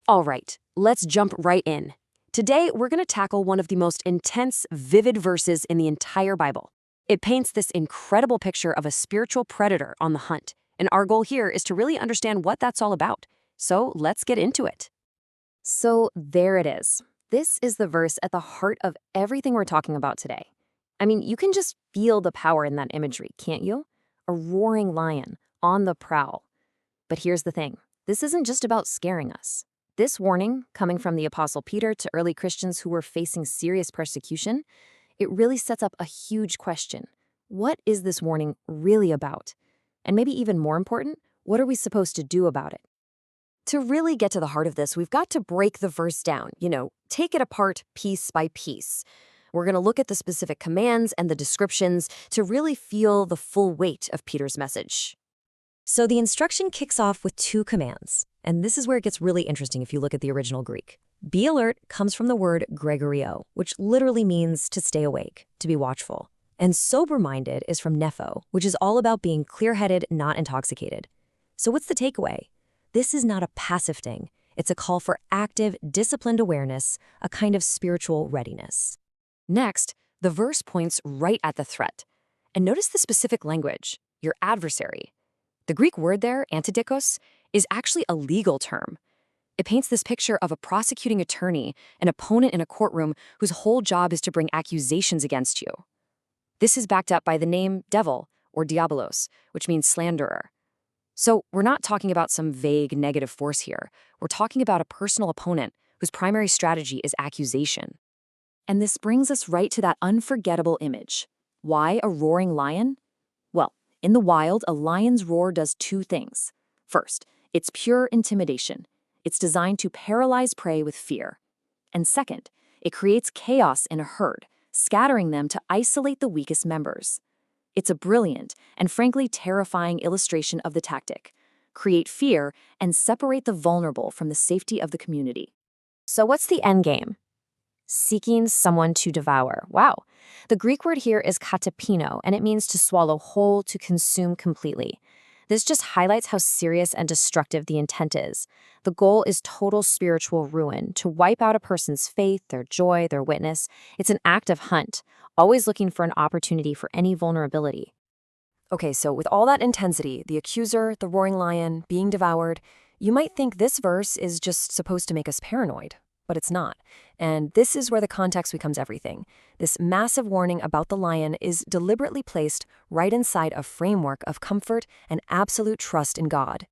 All right, let's jump right in. Today, we're going to tackle one of the most intense, vivid verses in the entire Bible. It paints this incredible picture of a spiritual predator on the hunt, and our goal here is to really understand what that's all about. So let's get into it. So there it is. This is the verse at the heart of everything we're talking about today. I mean, you can just feel the power in that imagery, can't you? A roaring lion on the prowl. But here's the thing. This isn't just about scaring us. This warning, coming from the Apostle Peter to early Christians who were facing serious persecution, it really sets up a huge question. What is this warning really about? And maybe even more important, what are we supposed to do about it? To really get to the heart of this, we've got to break the verse down, take it apart piece by piece. We're going to look at the specific commands and the descriptions to really feel the full weight of Peter's message. So the instruction kicks off with two commands, and this is where it gets really interesting if you look at the original Greek. Be alert comes from the word gregorio, which literally means to stay awake, to be watchful. And sober-minded is from nepho, which is all about being clear-headed, not intoxicated. So what's the takeaway? This is not a passive thing. It's a call for active, disciplined awareness, a kind of spiritual readiness. Next, the verse points right at the threat. And notice the specific language, your adversary. The Greek word there, antidikos, is actually a legal term. It paints this picture of a prosecuting attorney, an opponent in a courtroom whose whole job is to bring accusations against you. This is backed up by the name devil, or diabolos, which means slanderer. So we're not talking about some vague negative force here. We're talking about a personal opponent whose primary strategy is accusation. And this brings us right to that unforgettable image. Why a roaring lion? Well, in the wild, a lion's roar does two things. First, it's pure intimidation. It's designed to paralyze prey with fear. And second, it creates chaos in a herd, scattering them to isolate the weakest members. It's a brilliant and frankly terrifying illustration of the tactic. Create fear and separate the vulnerable from the safety of the community. So what's the end game? Seeking someone to devour. Wow. The Greek word here is katapino, and it means to swallow whole, to consume completely. This just highlights how serious and destructive the intent is. The goal is total spiritual ruin, to wipe out a person's faith, their joy, their witness. It's an active hunt, always looking for an opportunity for any vulnerability. Okay, so with all that intensity, the accuser, the roaring lion, being devoured, you might think this verse is just supposed to make us paranoid. But it's not. And this is where the context becomes everything. This massive warning about the lion is deliberately placed right inside a framework of comfort and absolute trust in God.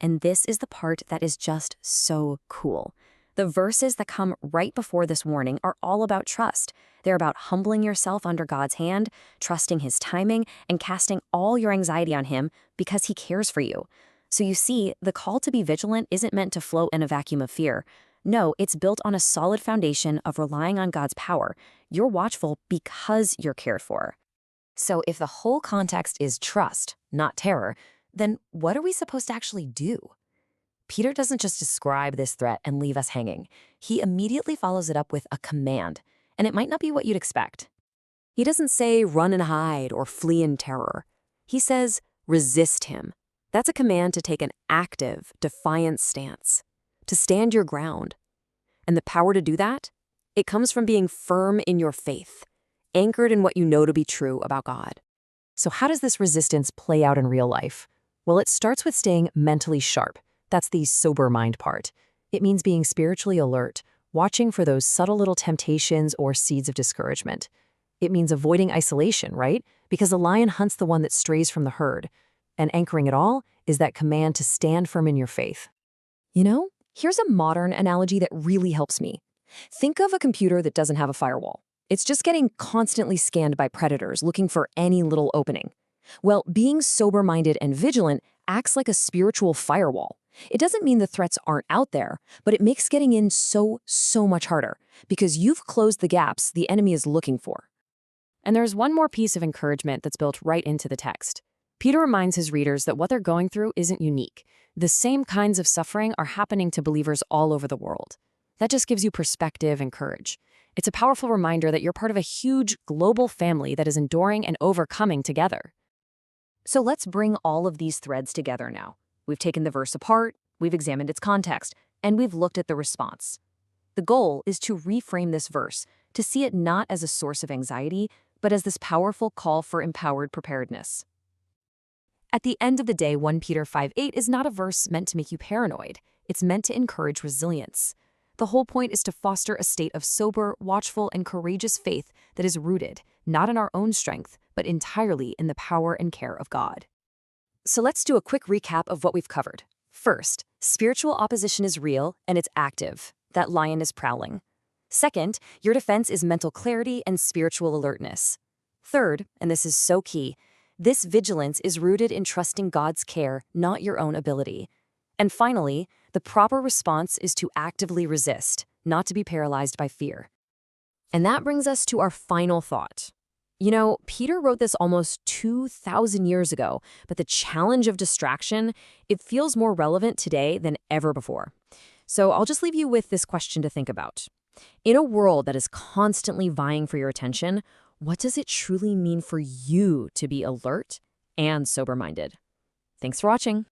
And this is the part that is just so cool. The verses that come right before this warning are all about trust. They're about humbling yourself under God's hand, trusting His timing, and casting all your anxiety on Him because He cares for you. So you see, the call to be vigilant isn't meant to float in a vacuum of fear. No, it's built on a solid foundation of relying on God's power. You're watchful because you're cared for. So if the whole context is trust, not terror, then what are we supposed to actually do? Peter doesn't just describe this threat and leave us hanging. He immediately follows it up with a command, and it might not be what you'd expect. He doesn't say run and hide or flee in terror. He says resist him. That's a command to take an active, defiant stance, to stand your ground. And the power to do that? It comes from being firm in your faith, anchored in what you know to be true about God. So how does this resistance play out in real life? Well, it starts with staying mentally sharp. That's the sober mind part. It means being spiritually alert, watching for those subtle little temptations or seeds of discouragement. It means avoiding isolation, right? Because the lion hunts the one that strays from the herd. And anchoring it all is that command to stand firm in your faith. Here's a modern analogy that really helps me. Think of a computer that doesn't have a firewall. It's just getting constantly scanned by predators looking for any little opening. Well, being sober-minded and vigilant acts like a spiritual firewall. It doesn't mean the threats aren't out there, but it makes getting in so much harder because you've closed the gaps the enemy is looking for. And there's one more piece of encouragement that's built right into the text. Peter reminds his readers that what they're going through isn't unique. The same kinds of suffering are happening to believers all over the world. That just gives you perspective and courage. It's a powerful reminder that you're part of a huge global family that is enduring and overcoming together. So let's bring all of these threads together now. We've taken the verse apart, we've examined its context. And we've looked at the response. The goal is to reframe this verse, to see it not as a source of anxiety, but as this powerful call for empowered preparedness. At the end of the day, 1 Peter 5:8 is not a verse meant to make you paranoid. It's meant to encourage resilience. The whole point is to foster a state of sober, watchful, and courageous faith that is rooted, not in our own strength, but entirely in the power and care of God. So let's do a quick recap of what we've covered. First, spiritual opposition is real and it's active. That lion is prowling. Second, your defense is mental clarity and spiritual alertness. Third, and this is so key, this vigilance is rooted in trusting God's care, not your own ability. And finally, the proper response is to actively resist, not to be paralyzed by fear. And that brings us to our final thought. You know, Peter wrote this almost 2,000 years ago, but the challenge of distraction, it feels more relevant today than ever before. So I'll just leave you with this question to think about. In a world that is constantly vying for your attention, what does it truly mean for you to be alert and sober-minded? Thanks for watching.